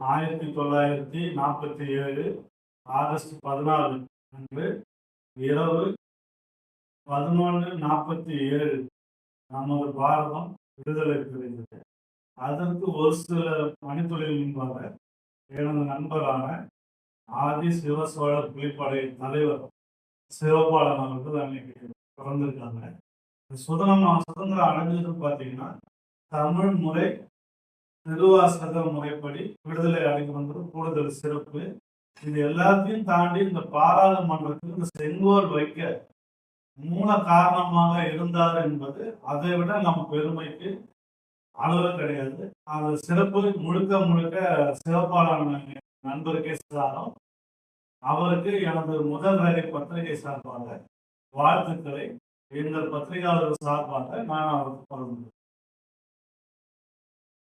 1947 August 14 அன்று இரவு 11:47 நமது பாரதம் விடுதலை பெறுகிறது. அதற்கு ஒரு சில மணித்துளிகள் முன்பாக எனது நண்பரான ஆதி சிவசோழர் புலிப்படை தலைவர் சிவபாலன் அவர்கள் அன்னைக்கு பிறந்திருக்காங்க. சுதந்திரம் அடைஞ்சது பார்த்தீங்கன்னா தமிழ் முறை திருவாசக முறைப்படி விடுதலை அடைந்து வந்தது கூடுதல் சிறப்பு. இது எல்லாத்தையும் தாண்டி இந்த பாராளுமன்றத்தில் இந்த செங்கோல் வைக்க மூல காரணமாக இருந்தார் என்பது அதை விட நம்ம பெருமைக்கு அளவு கிடையாது. அந்த சிறப்பு முழுக்க முழுக்க சிவபாலான நண்பருக்கே சாரும். அவருக்கு எனது முதல் வேலை பத்திரிகை சார்பாக வாழ்த்துக்களை எங்கள் பத்திரிகையாளர்கள் சார்பாக நான் அவருக்கு பகிர்ந்தேன்.